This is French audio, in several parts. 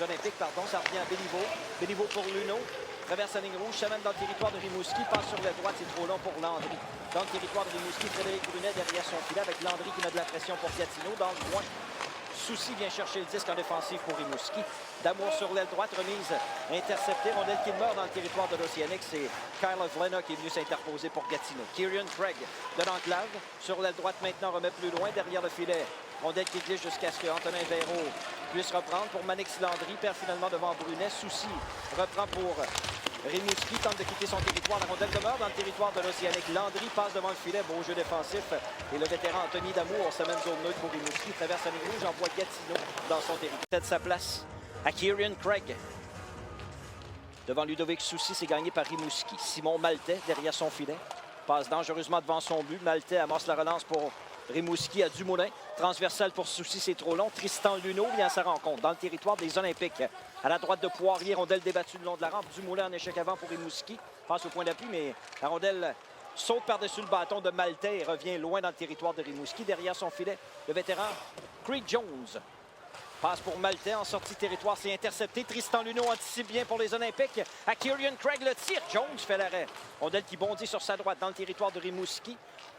Olympiques, pardon. Ça revient à Béliveau. Béliveau pour Luno. Traverse la ligne rouge, s'amène dans le territoire de Rimouski, passe sur la droite, c'est trop long pour Landry. Dans le territoire de Rimouski, Frédéric Brunet derrière son filet avec Landry qui met de la pression pour Gatineau. Dans le coin, Soucy vient chercher le disque en défensive pour Rimouski. D'Amour sur l'aile droite, remise interceptée. Rondelle qui meurt dans le territoire de l'Océanique. C'est Kyle Vlena qui est venu s'interposer pour Gatineau. Kieran Craig de l'enclave. Sur l'aile droite maintenant, remet plus loin derrière le filet. Rondelle qui glisse jusqu'à ce que Antonin Véro puisse reprendre pour Manix Landry. Perd finalement devant Brunet. Soucy reprend pour Rimouski, tente de quitter son territoire. La rondelle demeure dans le territoire de l'Océanique. Landry passe devant le filet. Beau jeu défensif. Et le vétéran Anthony D'Amour se mène zone neutre pour Rimouski. Traverse la ligne rouge, envoie Gatineau dans son territoire. De sa place à Kieran Craig. Devant Ludovic Soucy, c'est gagné par Rimouski. Simon Maltais derrière son filet. Passe dangereusement devant son but. Maltais amorce la relance pour Rimouski à Dumoulin. Transversal pour Soucy, c'est trop long. Tristan Luneau vient à sa rencontre dans le territoire des Olympiques. À la droite de Poirier, rondelle débattue le long de la rampe. Dumoulin en échec avant pour Rimouski. Passe au point d'appui, mais la rondelle saute par-dessus le bâton de Maltais et revient loin dans le territoire de Rimouski. Derrière son filet, le vétéran Craig Jones. Passe pour Maltais en sortie de territoire, c'est intercepté. Tristan Luneau anticipe bien pour les Olympiques. À Kieran Craig, le tir. Jones fait l'arrêt. Rondelle qui bondit sur sa droite dans le territoire de Rimouski.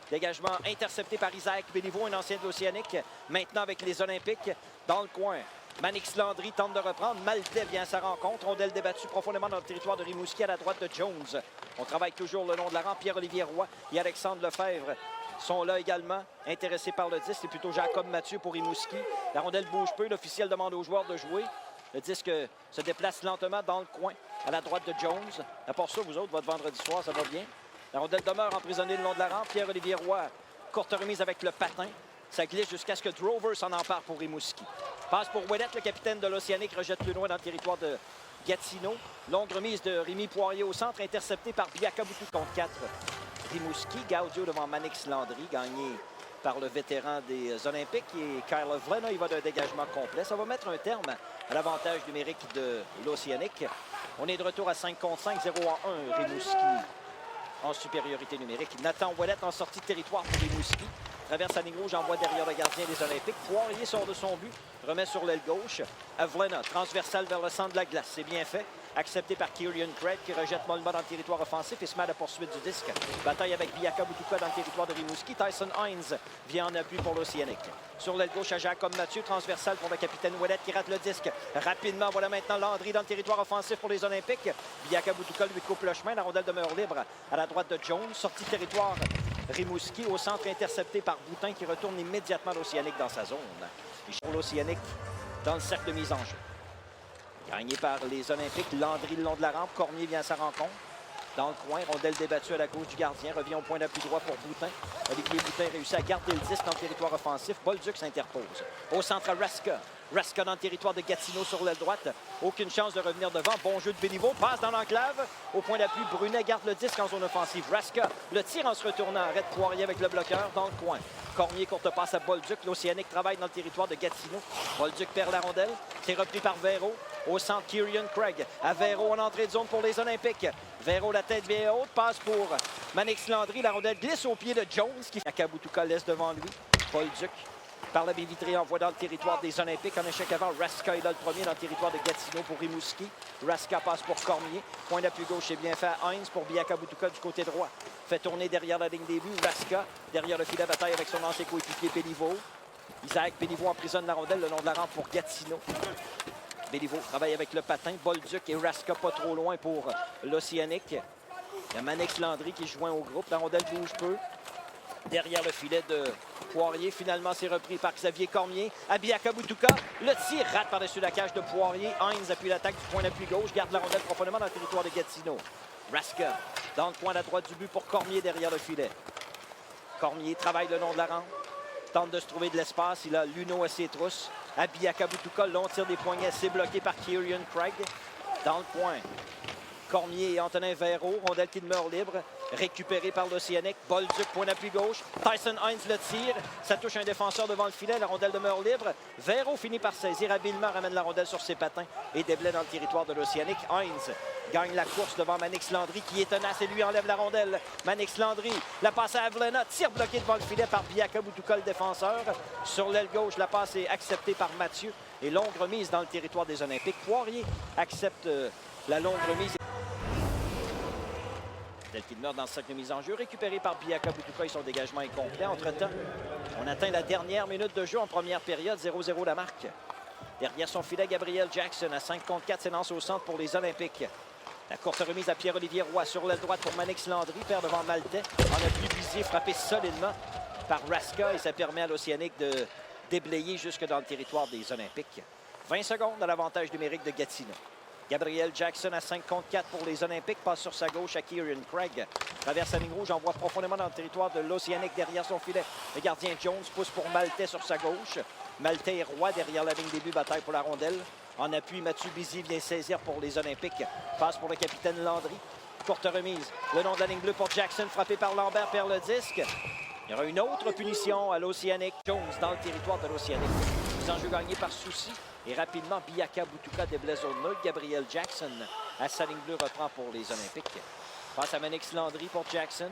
Dégagement intercepté par Isaac Béliveau, un ancien de l'Océanique. Maintenant avec les Olympiques dans le coin. Manix Landry tente de reprendre. Maltais vient à sa rencontre. Rondelle débattue profondément dans le territoire de Rimouski à la droite de Jones. On travaille toujours le long de la rampe. Pierre-Olivier Roy et Alexandre Lefebvre sont là également, intéressés par le disque. C'est plutôt Jacob Mathieu pour Rimouski. La rondelle bouge peu. L'officiel demande aux joueurs de jouer. Le disque se déplace lentement dans le coin à la droite de Jones. À part ça, vous autres, votre vendredi soir, ça va bien. La rondelle demeure emprisonnée le long de la rampe. Pierre-Olivier Roy, courte remise avec le patin. Ça glisse jusqu'à ce que Drover s'en empare pour Rimouski. Passe pour Ouellette, le capitaine de l'Océanique, rejette plus loin dans le territoire de Gatineau. Longue remise de Rémi Poirier au centre, interceptée par Biaka Boutou contre 4. Rimouski, Gaudio devant Manix Landry, gagné par le vétéran des Olympiques. Et Kyle Vlena, il va d'un dégagement complet. Ça va mettre un terme à l'avantage numérique de l'Océanique. On est de retour à 5 contre 5, 0 à 1. Rimouski en supériorité numérique. Nathan Ouellette en sortie de territoire pour Rimouski. Traverse la ligne rouge, envoie derrière le gardien des Olympiques. Poirier sort de son but, remet sur l'aile gauche. Avlena, transversal vers le centre de la glace. C'est bien fait. Accepté par Kieran Craig qui rejette mollement dans le territoire offensif et se met à la poursuite du disque. Bataille avec Biaka Boutuka dans le territoire de Rimouski. Tyson Hines vient en appui pour l'Océanique. Sur l'aile gauche à Jacob Mathieu, transversal pour le capitaine Ouellette qui rate le disque. Rapidement, voilà maintenant Landry dans le territoire offensif pour les Olympiques. Biaka Boutuka lui coupe le chemin. La rondelle demeure libre à la droite de Jones. Sortie de territoire Rimouski au centre intercepté par Boutin qui retourne immédiatement l'Océanique dans sa zone. Et pour l'Océanique dans le cercle de mise en jeu. Gagné par les Olympiques, Landry le long de la rampe. Cormier vient à sa rencontre. Dans le coin, rondelle débattue à la gauche du gardien. Revient au point d'appui droit pour Boutin. Olivier Boutin réussit à garder le disque dans le territoire offensif. Bolduc s'interpose. Au centre, Raska. Raska dans le territoire de Gatineau sur l'aile droite. Aucune chance de revenir devant. Bon jeu de Béliveau. Passe dans l'enclave. Au point d'appui, Brunet garde le disque en zone offensive. Raska, le tir en se retournant. Arrête Poirier avec le bloqueur dans le coin. Cormier, courte passe à Bolduc. L'Océanique travaille dans le territoire de Gatineau. Bolduc perd la rondelle. C'est repris par Véro. Au centre, Kieran Craig. À Véro en entrée de zone pour les Olympiques. Véro, la tête bien haute. Passe pour Manix Landry. La rondelle glisse au pied de Jones qui Akaboutuka laisse devant lui. Bolduc par la baie vitrée envoie dans le territoire des Olympiques. En échec avant, Raska est là le premier dans le territoire de Gatineau pour Rimouski. Raska passe pour Cormier. Point d'appui gauche est bien fait à Hines pour Biaka Boutuka du côté droit. Fait tourner derrière la ligne des buts. Raska derrière le filet de bataille avec son ancien coéquipier Béliveau. Isaac Béliveau emprisonne la rondelle le long de la rampe pour Gatineau. Béliveau travaille avec le patin. Bolduc et Raska pas trop loin pour l'Océanique. Il y a Manix Landry qui joint au groupe. La rondelle bouge peu. Derrière le filet de Poirier. Finalement, c'est repris par Xavier Cormier. À Biaka Boutuka. Le tir rate par-dessus la cage de Poirier. Hines appuie l'attaque du point d'appui gauche. Garde la rondelle profondément dans le territoire de Gatineau. Raska dans le coin à droite du but pour Cormier derrière le filet. Cormier travaille le long de la rampe. Tente de se trouver de l'espace. Il a Luneau à ses trousses. À Biaka Boutuka, long tir des poignets. C'est bloqué par Kieran Craig. Dans le coin. Cormier et Antonin Véro. Rondelle qui demeure libre. Récupéré par l'Océanique. Bolduc, point d'appui gauche. Tyson Hines le tire. Ça touche un défenseur devant le filet. La rondelle demeure libre. Véro finit par saisir habilement. Ramène la rondelle sur ses patins et déblaye dans le territoire de l'Océanique. Hines gagne la course devant Manix Landry qui est tenace et lui enlève la rondelle. Manix Landry, la passe à Avlena. Tir bloqué devant le filet par Biaka Boutuka, le défenseur. Sur l'aile gauche, la passe est acceptée par Mathieu. et longue remise dans le territoire des Olympiques. Poirier accepte la longue remise. Delkidmer dans le sac de mise en jeu, récupéré par Biaka Butuka et son dégagement est complet. Entre-temps, on atteint la dernière minute de jeu en première période, 0-0 la marque. Derrière son filet, Gabriel Jackson à 5 contre 4 s'élance au centre pour les Olympiques. La courte remise à Pierre-Olivier Roy sur l'aile droite pour Manix Landry, perd devant Maltais. En appui Bizier, frappé solidement par Raska et ça permet à l'Océanique de déblayer jusque dans le territoire des Olympiques. 20 secondes à l'avantage numérique de Gatineau. Gabriel Jackson à 5 contre 4 pour les Olympiques. Passe sur sa gauche à Kieran Craig. Traverse la ligne rouge, envoie profondément dans le territoire de l'Océanique derrière son filet. Le gardien Jones pousse pour Maltais sur sa gauche. Maltais et Roy derrière la ligne début, bataille pour la rondelle. En appui, Mathieu Bizy vient saisir pour les Olympiques. Passe pour le capitaine Landry. Courte remise. Le long de la ligne bleue pour Jackson, frappé par Lambert, perd le disque. Il y aura une autre punition à l'Océanique. Jones dans le territoire de l'Océanique. Les enjeux gagnés par Soucy. Et rapidement, Biaka Butuka déblaise au neutre. Gabriel Jackson à sa ligne bleue reprend pour les Olympiques. Passe à Manix Landry pour Jackson.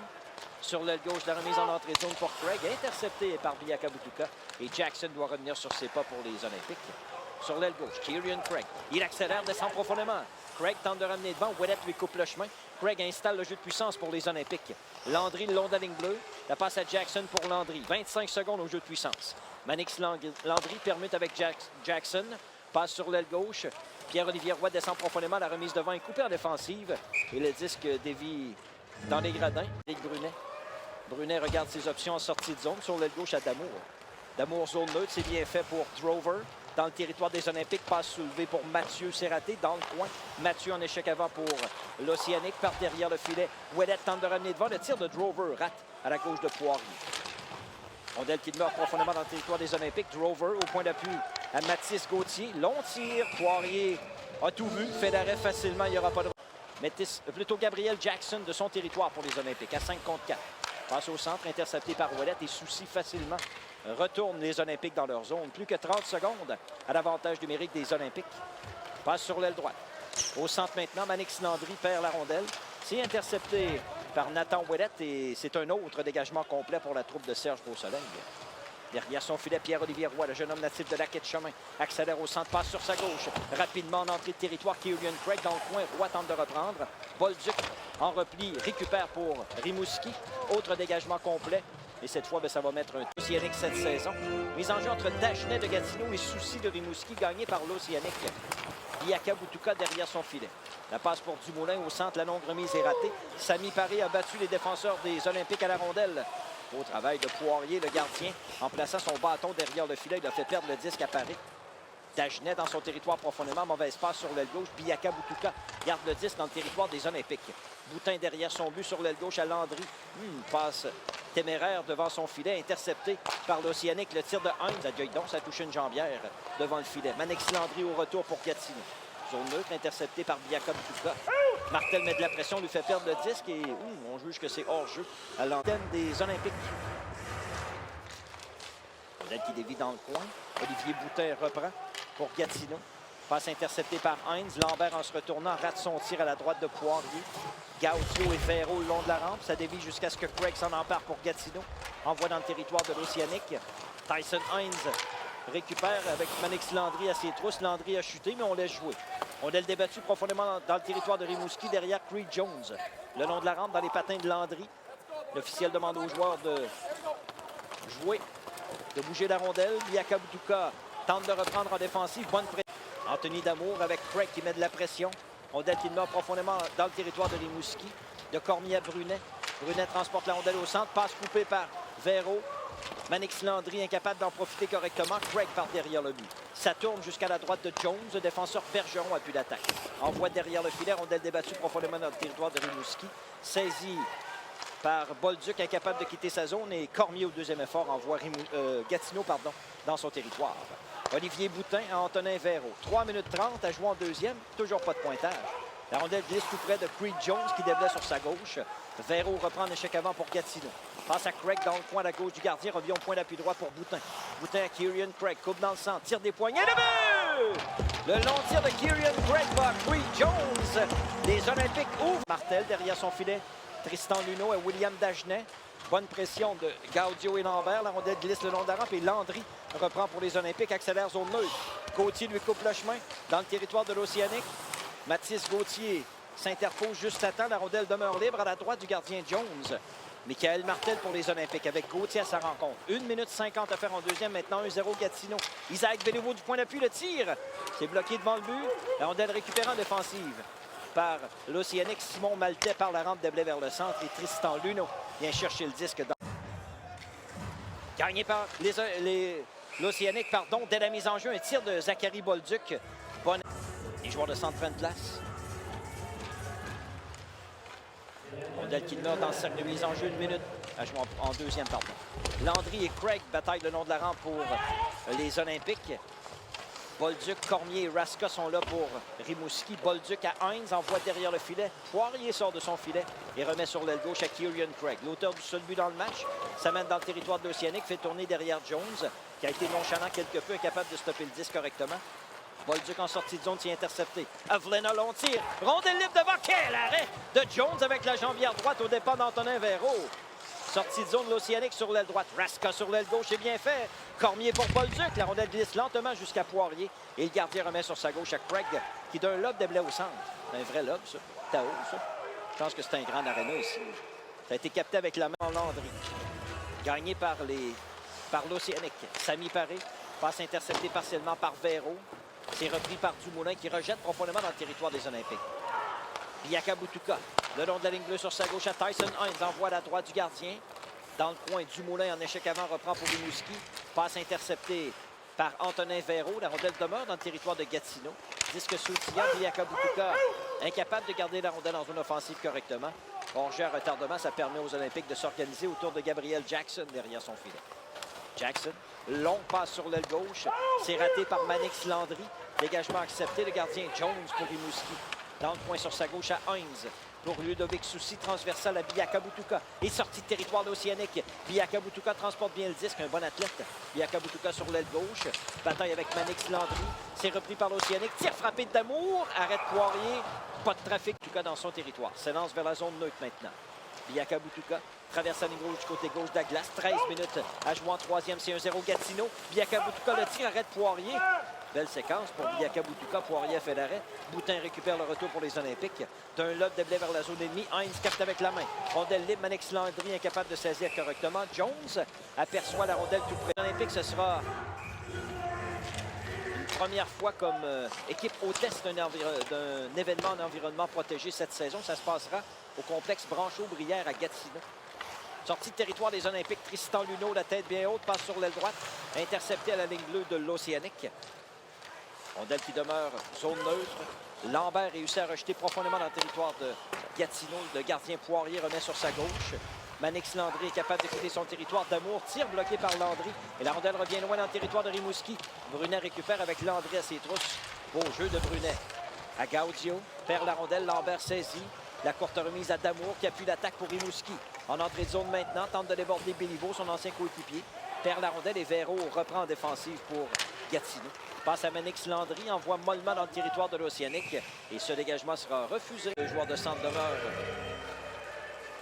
Sur l'aile gauche, la remise en entrée de zone pour Craig. Intercepté par Biaka Butuka. Et Jackson doit revenir sur ses pas pour les Olympiques. Sur l'aile gauche, Kieran Craig. Il accélère, descend profondément. Craig tente de ramener devant. Ouellet lui coupe le chemin. Craig installe le jeu de puissance pour les Olympiques. Landry le long de la ligne bleue. La passe à Jackson pour Landry. 25 secondes au jeu de puissance. Manix Landry permute avec Jackson. Passe sur l'aile gauche. Pierre-Olivier Roy descend profondément. La remise devant est coupée en défensive. Et le disque dévie dans les gradins. Avec Brunet. Brunet regarde ses options en sortie de zone. Sur l'aile gauche à Damour. Damour zone neutre. C'est bien fait pour Drover. Dans le territoire des Olympiques, passe soulevée pour Mathieu, c'est raté. Dans le coin, Mathieu en échec avant pour l'Océanique, par derrière le filet. Ouellet tente de ramener devant. Le tir de Drover rate à la gauche de Poirier. Rondelle qui demeure profondément dans le territoire des Olympiques. Drover au point d'appui à Mathis Gauthier. Long tir. Poirier a tout vu. Fait d'arrêt facilement. Il n'y aura pas de... Plutôt Gabriel Jackson de son territoire pour les Olympiques à 5 contre 4. Passe au centre, intercepté par Ouellet et Soucy facilement. Retourne les Olympiques dans leur zone. Plus que 30 secondes à l'avantage numérique des Olympiques. Passe sur l'aile droite. Au centre maintenant, Manix Landry perd la rondelle. C'est intercepté par Nathan Ouellet et c'est un autre dégagement complet pour la troupe de Serge Beausoleil. Derrière son filet, Pierre-Olivier Roy, le jeune homme natif de la quai de chemin, accélère au centre, passe sur sa gauche. Rapidement en entrée de territoire, Kieran Craig dans le coin. Roy tente de reprendre. Bolduc en repli, récupère pour Rimouski. Autre dégagement complet. Et cette fois, ça va mettre un Océanique cette saison. Mise en jeu entre Dagenet de Gatineau et Soucy de Rimouski, gagné par l'Océanique. Biaka Butuka derrière son filet. La passe pour Dumoulin au centre, la longue remise est ratée. Samy Paré a battu les défenseurs des Olympiques à la rondelle. Au travail de Poirier, le gardien, en plaçant son bâton derrière le filet, il a fait perdre le disque à Paré. Dagenet dans son territoire profondément, mauvaise passe sur l'aile gauche. Biaka Butuka garde le disque dans le territoire des Olympiques. Boutin derrière son but sur l'aile gauche à Landry. Passe téméraire devant son filet, intercepté par l'Océanique. Le tir de Heinz, donc, ça touche une jambière devant le filet. Manix Landry au retour pour Gatineau. Zone neutre, intercepté par Biaka Butuka. Martel met de la pression, lui fait perdre le disque et on juge que c'est hors-jeu à l'antenne des Olympiques. Peut-être qu'il dévie dans le coin. Olivier Boutin reprend pour Gatineau. Passe interceptée par Heinz. Lambert, en se retournant, rate son tir à la droite de Poirier. Gaudio et Ferro le long de la rampe. Ça dévie jusqu'à ce que Craig s'en empare pour Gatineau. Envoie dans le territoire de l'Océanique. Tyson Heinz récupère avec Manix Landry à ses trousses. Landry a chuté, mais on laisse jouer. On a le débattu profondément dans le territoire de Rimouski derrière Creed Jones. Le long de la rampe dans les patins de Landry. L'officiel demande aux joueurs de jouer, de bouger la rondelle. Biaka Butuka tente de reprendre en défensive. Bonne pression. Anthony Damour avec Craig qui met de la pression. Rondelle qui demeure profondément dans le territoire de Rimouski. De Cormier à Brunet. Brunet transporte la rondelle au centre. Passe coupée par Véro. Manix Landry incapable d'en profiter correctement. Craig part derrière le but. Ça tourne jusqu'à la droite de Jones. Le défenseur Bergeron appuie l'attaque. Envoie derrière le filet. Rondelle débattue profondément dans le territoire de Rimouski. Saisi par Bolduc, incapable de quitter sa zone. Et Cormier au deuxième effort envoie Gatineau dans son territoire. Olivier Boutin à Antonin Véro. 3 minutes 30 à jouer en deuxième. Toujours pas de pointage. La rondelle glisse tout près de Creed Jones qui déblaye sur sa gauche. Véro reprend un échec avant pour Gatineau. Passe à Craig dans le coin à la gauche du gardien. Revient au point d'appui droit pour Boutin. Boutin à Kieran Craig. Coupe dans le centre. Tire des poignets. Le but! Le long tir de Kieran Craig par Creed Jones. Les Olympiques ouvrent. Martel derrière son filet. Tristan Luneau et William Dagenet. Bonne pression de Gaudio et Lambert. La rondelle glisse le long de la rampe et Landry reprend pour les Olympiques. Accélère zone neutre. Gauthier lui coupe le chemin dans le territoire de l'Océanique. Mathis Gauthier s'interpose juste à temps. La rondelle demeure libre à la droite du gardien Jones. Michael Martel pour les Olympiques avec Gauthier à sa rencontre. 1 minute 50 à faire en deuxième. Maintenant 1-0 Gatineau. Isaac Béliveau du point d'appui. Le tir. C'est bloqué devant le but. La rondelle récupérée en défensive par l'Océanique. Simon Maltais par la rampe de blé vers le centre. Et Tristan Luneau vient chercher le disque. Gagné par l'Océanique, pardon. Dès la mise en jeu, un tir de Zachary Bolduc. Bon. Les joueurs de centre prennent place. Rondelle qui demeure dans le cercle de mise en jeu, 1 minute à jouer en deuxième, pardon. Landry et Craig bataillent le long de la rampe pour les Olympiques. Bolduc, Cormier et Raska sont là pour Rimouski. Bolduc à Hines, envoie derrière le filet. Poirier sort de son filet et remet sur l'aile gauche à Kieran Craig. L'auteur du seul but dans le match s'amène dans le territoire de l'Océanique, fait tourner derrière Jones, qui a été nonchalant quelque peu, incapable de stopper le disque correctement. Bolduc en sortie de zone, s'y intercepté. Avlena, long tir. Rondelle libre devant. Quel arrêt de Jones avec la jambière droite au départ d'Antonin Véro. Sortie de zone de l'Océanique sur l'aile droite. Raska sur l'aile gauche, c'est bien fait. Cormier pour Bolduc. La rondelle glisse lentement jusqu'à Poirier. Et le gardien remet sur sa gauche à Craig, qui donne un lob de blé au centre. Un vrai lob, ça. Tao, ça. Je pense que c'est un grand aréna ici. Ça a été capté avec la main en Landry. Gagné par l'Océanique. Samy Paré. Passe interceptée partiellement par Véro. C'est repris par Dumoulin qui rejette profondément dans le territoire des Olympiques. Biaka Butuka, le long de la ligne bleue sur sa gauche à Tyson Hines, envoie à la droite du gardien. Dans le coin, Dumoulin en échec avant reprend pour Rimouski. Passe interceptée par Antonin Véro. La rondelle demeure dans le territoire de Gatineau. Disque sautillant, Biaka Butuka incapable de garder la rondelle en zone offensive correctement. Hors-jeu à retardement, ça permet aux Olympiques de s'organiser autour de Gabriel Jackson derrière son filet. Jackson, long passe sur l'aile gauche. C'est raté par Manix Landry. Dégagement accepté, le gardien Jones pour Rimouski. Dans le coin sur sa gauche à Hines. Pour Ludovic Soucy, transversal à Biaka Butuka. Et sortie de territoire d'Océanique. Biaka Butuka transporte bien le disque, un bon athlète. Biaka Butuka sur l'aile gauche. Bataille avec Manix Landry. C'est repris par l'Océanique. Tir frappé d'Amour. Arrête Poirier. Pas de trafic, Butuka dans son territoire. S'élance vers la zone neutre maintenant. Biaka Butuka traverse la ligne rouge du côté gauche de la glace. 13 minutes à jouer en troisième. C'est 1-0 Gatineau. Biaka Butuka le tir, arrête Poirier. Belle séquence pour Biaka Butuka. Poirier fait l'arrêt. Boutin récupère le retour pour les Olympiques. D'un lob de blé vers la zone ennemie. Hines capte avec la main. Rondelle libre. Manix Landry incapable de saisir correctement. Jones aperçoit la rondelle tout près. Les Olympiques, ce sera une première fois comme équipe hôtesse d'un événement en environnement protégé cette saison. Ça se passera au complexe Branchot-Brière à Gatineau. Sortie de territoire des Olympiques, Tristan Luneau, la tête bien haute, passe sur l'aile droite, intercepté à la ligne bleue de l'Océanique. Rondelle qui demeure zone neutre. Lambert réussit à rejeter profondément dans le territoire de Gatineau. Le gardien Poirier remet sur sa gauche. Manix Landry est capable d'écouter son territoire. D'Amour, tir bloqué par Landry. Et la rondelle revient loin dans le territoire de Rimouski. Brunet récupère avec Landry à ses trousses. Beau jeu de Brunet. À Gaudio, perd la rondelle, Lambert saisit. La courte remise à D'Amour qui appuie l'attaque pour Rimouski. En entrée de zone maintenant, tente de déborder Béliveau, son ancien coéquipier. Perd la rondelle et Véro reprend en défensive pour Gatineau. Passe à Manix Landry, envoie mollement dans le territoire de l'Océanique. Et ce dégagement sera refusé. Le joueur de centre demeure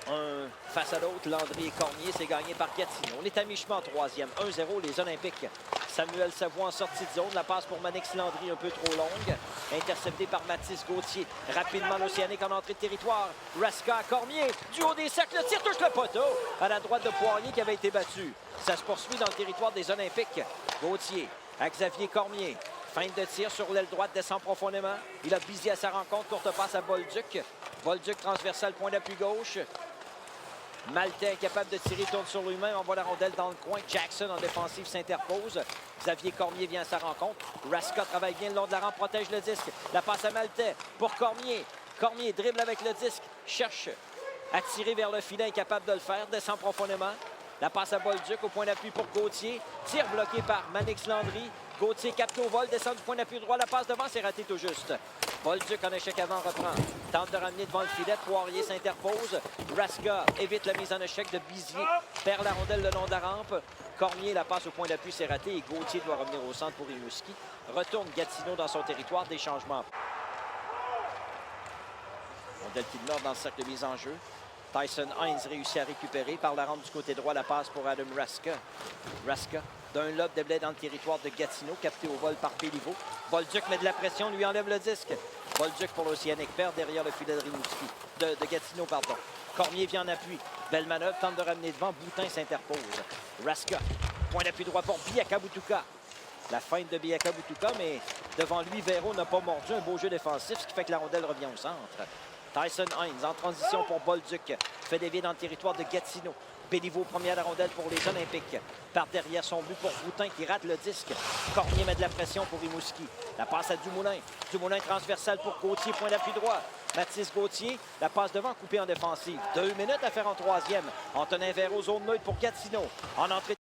un face à l'autre. Landry et Cormier, c'est gagné par Gatineau. On est à mi-chemin en troisième. 1-0 les Olympiques. Samuel Savoie en sortie de zone. La passe pour Manix Landry un peu trop longue. Intercepté par Mathis Gauthier. Rapidement l'Océanique en entrée de territoire. Raska à Cormier. Du haut des cercles. Le tir touche le poteau. À la droite de Poirier qui avait été battu. Ça se poursuit dans le territoire des Olympiques. Gauthier à Xavier Cormier. Feinte de tir sur l'aile droite, descend profondément. Il a Bizier à sa rencontre. Courte passe à Bolduc. Bolduc transversal, point d'appui gauche. Maltais capable de tirer, tourne sur lui-même, envoie la rondelle dans le coin. Jackson en défensive s'interpose. Xavier Cormier vient à sa rencontre. Raska travaille bien le long de la rampe, protège le disque. La passe à Maltais pour Cormier. Cormier dribble avec le disque, cherche à tirer vers le filet, incapable de le faire, descend profondément. La passe à Bolduc au point d'appui pour Gauthier. Tir bloqué par Manix Landry. Gauthier capte au vol, descend du point d'appui droit. La passe devant, c'est raté tout juste. Bolduc en échec avant reprend. Tente de ramener devant le filet. Poirier s'interpose. Raska évite la mise en échec de Bizier. Perd la rondelle le long de la rampe. Cormier, la passe au point d'appui, c'est raté. Et Gauthier doit revenir au centre pour Rimouski. Retourne Gatineau dans son territoire. Des changements. Rondelle qui demeure dans le cercle de mise en jeu. Tyson Hines réussit à récupérer par la rampe du côté droit. La passe pour Adam Raska. Raska d'un lob de blé dans le territoire de Gatineau, capté au vol par Béliveau. Bolduc met de la pression, lui enlève le disque. Bolduc pour l'Océanique, perd derrière le filet de Rimouski, de Gatineau, pardon. Cormier vient en appui. Belle manœuvre, tente de ramener devant. Boutin s'interpose. Raska, point d'appui droit pour Biaka Butuka. La feinte de Biaka Butuka, mais devant lui, Véro n'a pas mordu. Un beau jeu défensif, ce qui fait que la rondelle revient au centre. Tyson Hines en transition pour Bolduc. Fait dévier dans le territoire de Gatineau. Béliveau, première la rondelle pour les Olympiques. Par derrière son but pour Boutin qui rate le disque. Cormier met de la pression pour Rimouski. La passe à Dumoulin. Dumoulin transversale pour Gauthier, point d'appui droit. Mathis Gauthier, la passe devant coupée en défensive. 2 minutes à faire en troisième. Antonin Véro, zone neutre pour Gatineau. En entrée